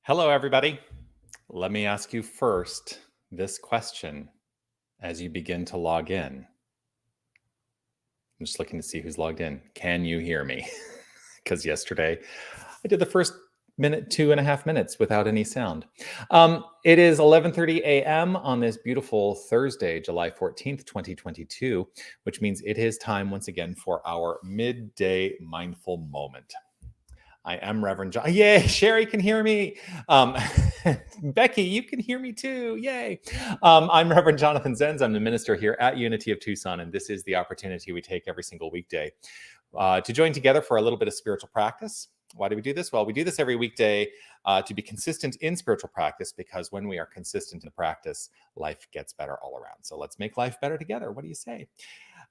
Hello, everybody. Let me ask you first this question as you begin to log in. I'm just looking to see who's logged in. Can you hear me? Because yesterday I did the first minute, 2.5 minutes without any sound. It is 11:30 a.m. on this beautiful Thursday, July 14th, 2022, which means it is time once again for our midday mindful moment. I am Reverend John. Yay, Sherry can hear me. Um, Becky, you can hear me too. Yay. I'm Reverend Jonathan Zenz. I'm the minister here at Unity of Tucson, and this is the opportunity we take every single weekday to join together for a little bit of spiritual practice. Why do we do this? Well, we do this every weekday to be consistent in spiritual practice, because when we are consistent in the practice, life gets better all around. So let's make life better together. What do you say?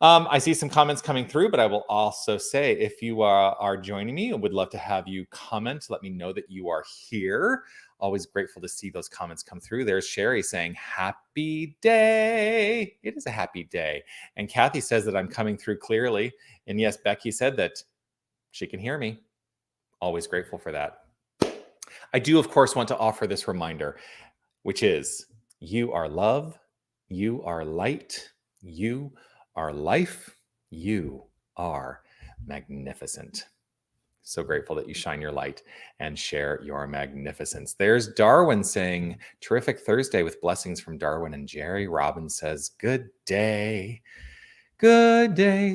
I see some comments coming through, but I will also say, if you are joining me, I would love to have you comment. Let me know that you are here. Always grateful to see those comments come through. There's Sherry saying, happy day. It is a happy day. And Kathy says that I'm coming through clearly. And yes, Becky said that she can hear me. Always grateful for that. I do, of course, want to offer this reminder, which is you are love, you are light, you are life, you are magnificent. So grateful that you shine your light and share your magnificence. There's Darwin saying, terrific Thursday with blessings from Darwin and Jerry. Robin says, good day,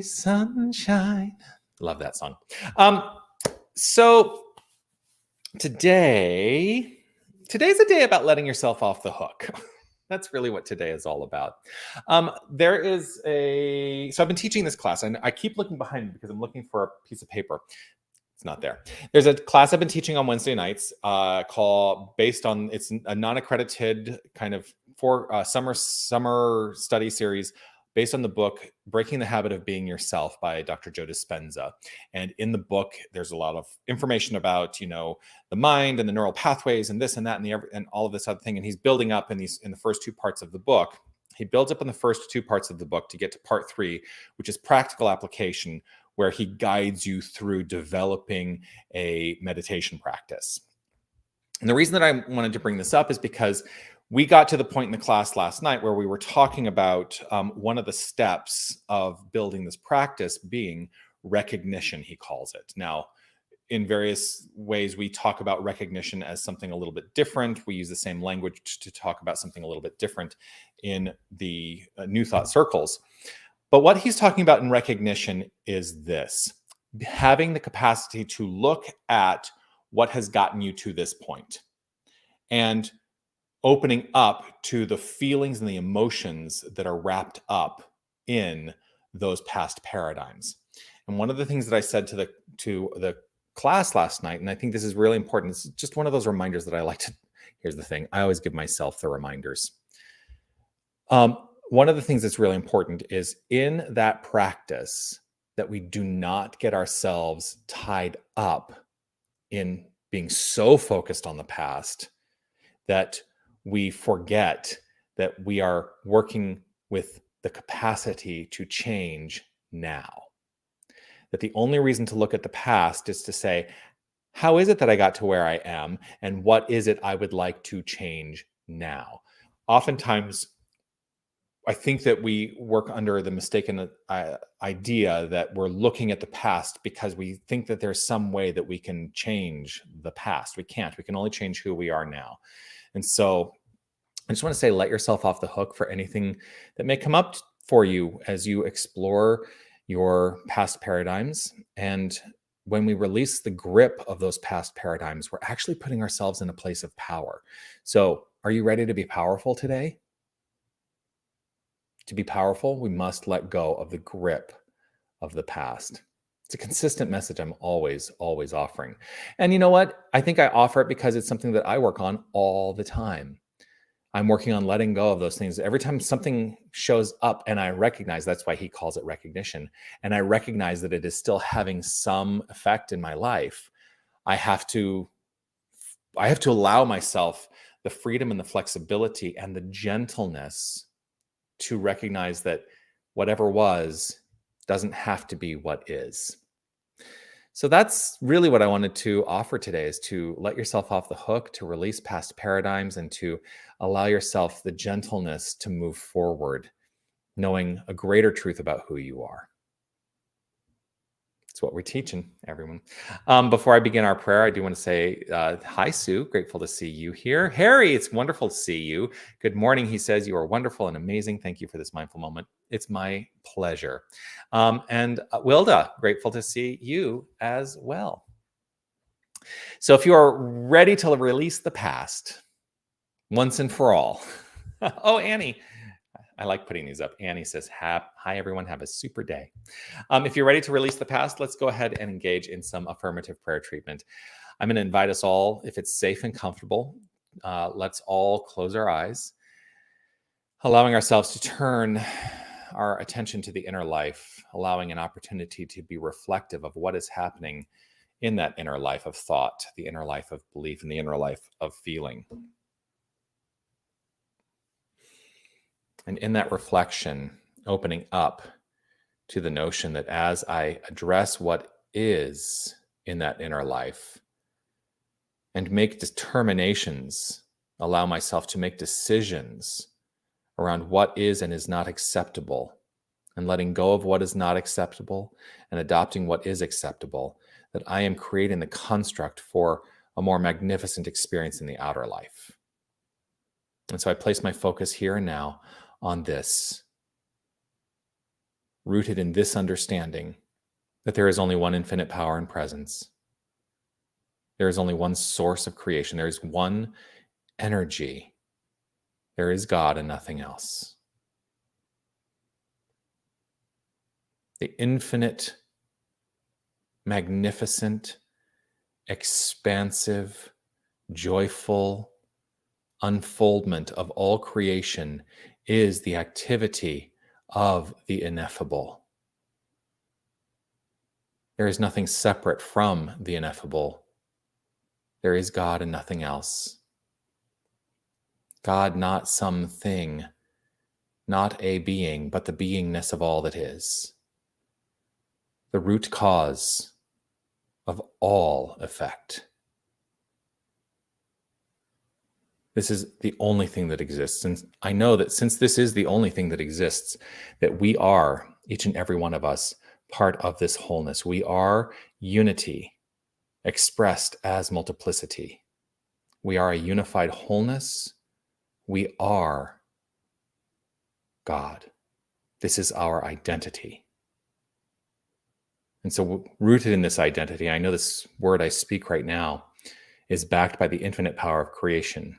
sunshine. Love that song. So today's a day about letting yourself off the hook. That's really what today is all about. So I've been teaching this class, and I keep looking behind me because I'm looking for a piece of paper. It's not there. There's a class I've been teaching on Wednesday nights it's a non-accredited kind of summer study series based on the book Breaking the Habit of Being Yourself by Dr. Joe Dispenza. And in the book, there's a lot of information about, the mind and the neural pathways and this and that and all of this other thing. And he's building up in the first two parts of the book. He builds up in the first two parts of the book to get to part 3, which is practical application, where he guides you through developing a meditation practice. And the reason that I wanted to bring this up is because we got to the point in the class last night where we were talking about one of the steps of building this practice being recognition, he calls it. Now, in various ways, we talk about recognition as something a little bit different. We use the same language to talk about something a little bit different in the New Thought circles. But what he's talking about in recognition is this: having the capacity to look at what has gotten you to this point and opening up to the feelings and the emotions that are wrapped up in those past paradigms. And one of the things that I said to the class last night, and I think this is really important, it's just one of those reminders that I like to, here's the thing, I always give myself the reminders. One of the things that's really important is in that practice that we do not get ourselves tied up in being so focused on the past that we forget that we are working with the capacity to change now. That the only reason to look at the past is to say, how is it that I got to where I am? And what is it I would like to change now? Oftentimes, I think that we work under the mistaken idea that we're looking at the past because we think that there's some way that we can change the past. We can't. We can only change who we are now. And so I just want to say, let yourself off the hook for anything that may come up for you as you explore your past paradigms. And when we release the grip of those past paradigms, we're actually putting ourselves in a place of power. So are you ready to be powerful today? To be powerful, we must let go of the grip of the past. It's a consistent message I'm always offering. And you know what? I think I offer it because it's something that I work on all the time. I'm working on letting go of those things. Every time something shows up and I recognize, that's why he calls it recognition, and I recognize that it is still having some effect in my life, I have to allow myself the freedom and the flexibility and the gentleness to recognize that whatever was doesn't have to be what is. So that's really what I wanted to offer today is to let yourself off the hook, to release past paradigms, and to allow yourself the gentleness to move forward, knowing a greater truth about who you are. It's what we're teaching, everyone. Before I begin our prayer, I do want to say hi, Sue. Grateful to see you here. Harry, it's wonderful to see you. Good morning. He says, you are wonderful and amazing. Thank you for this mindful moment. It's my pleasure. And Wilda, grateful to see you as well. So if you are ready to release the past once and for all. Oh, Annie. I like putting these up. Annie says, hi, everyone. Have a super day. If you're ready to release the past, let's go ahead and engage in some affirmative prayer treatment. I'm going to invite us all, if it's safe and comfortable, let's all close our eyes, allowing ourselves to turn our attention to the inner life, allowing an opportunity to be reflective of what is happening in that inner life of thought, the inner life of belief, and the inner life of feeling. And in that reflection, opening up to the notion that as I address what is in that inner life and make determinations, allow myself to make decisions around what is and is not acceptable, and letting go of what is not acceptable and adopting what is acceptable, that I am creating the construct for a more magnificent experience in the outer life. And so I place my focus here and now on this, rooted in this understanding that there is only one infinite power and presence. There is only one source of creation. There is one energy. There is God and nothing else. The infinite, magnificent, expansive, joyful unfoldment of all creation is the activity of the ineffable. There is nothing separate from the ineffable. There is God and nothing else. God, not something, not a being, but the beingness of all that is. The root cause of all effect. This is the only thing that exists. And I know that since this is the only thing that exists, that we are, each and every one of us, part of this wholeness. We are unity expressed as multiplicity. We are a unified wholeness. We are God. This is our identity. And so rooted in this identity, I know this word I speak right now is backed by the infinite power of creation.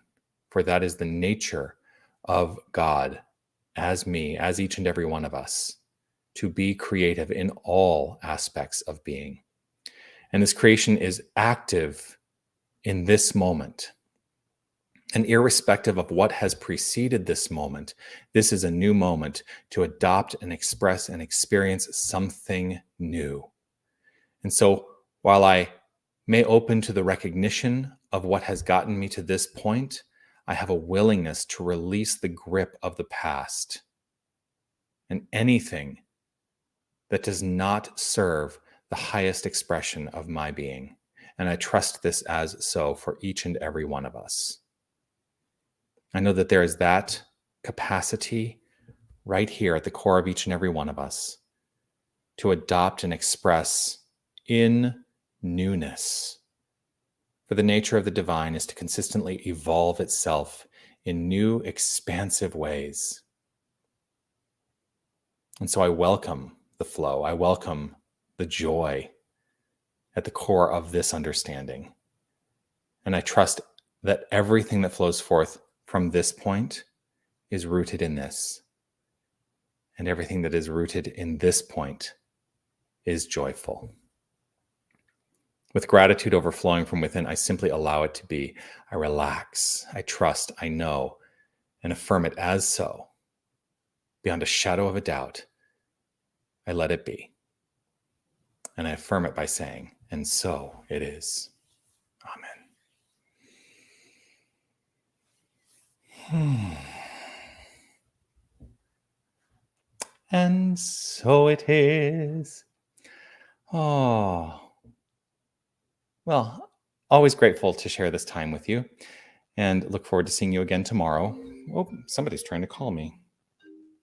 For that is the nature of God as me, as each and every one of us, to be creative in all aspects of being. And this creation is active in this moment. And irrespective of what has preceded this moment, this is a new moment to adopt and express and experience something new. And so while I may open to the recognition of what has gotten me to this point, I have a willingness to release the grip of the past and anything that does not serve the highest expression of my being. And I trust this as so for each and every one of us. I know that there is that capacity right here at the core of each and every one of us to adopt and express in newness. For the nature of the divine is to consistently evolve itself in new, expansive ways. And so I welcome the flow. I welcome the joy at the core of this understanding. And I trust that everything that flows forth from this point is rooted in this. And everything that is rooted in this point is joyful. With gratitude overflowing from within, I simply allow it to be. I relax, I trust, I know, and affirm it as so. Beyond a shadow of a doubt, I let it be. And I affirm it by saying, and so it is. Amen. And so it is. Oh. Well, always grateful to share this time with you and look forward to seeing you again tomorrow. Oh, somebody's trying to call me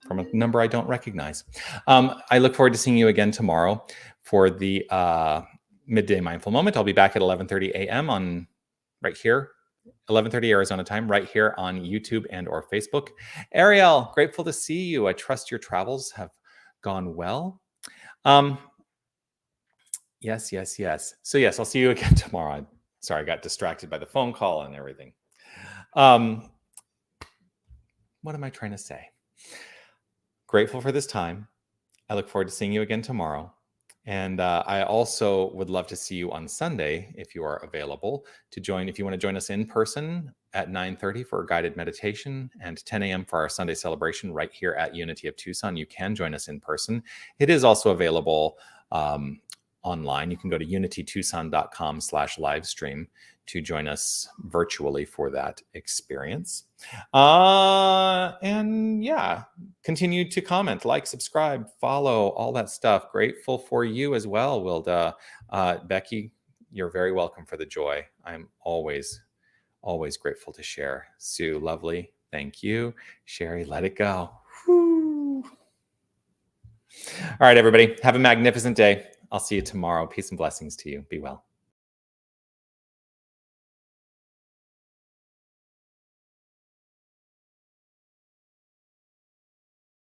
from a number I don't recognize. I look forward to seeing you again tomorrow for the Midday Mindful Moment. I'll be back at 11:30 a.m. on right here, 11:30 Arizona time, right here on YouTube and or Facebook. Ariel, grateful to see you. I trust your travels have gone well. Yes. So yes, I'll see you again tomorrow. Sorry, I got distracted by the phone call and everything. What am I trying to say? Grateful for this time. I look forward to seeing you again tomorrow. And I also would love to see you on Sunday if you are available to join. If you want to join us in person at 9:30 for a guided meditation and 10 a.m. for our Sunday celebration right here at Unity of Tucson, you can join us in person. It is also available online. You can go to unitytucson.com/livestream to join us virtually for that experience. And yeah, continue to comment, like, subscribe, follow, all that stuff. Grateful for you as well, Wilda. Becky, you're very welcome for the joy. I'm always grateful to share. Sue, lovely. Thank you. Sherry, let it go. Whew. All right, everybody. Have a magnificent day. I'll see you tomorrow. Peace and blessings to you. Be well.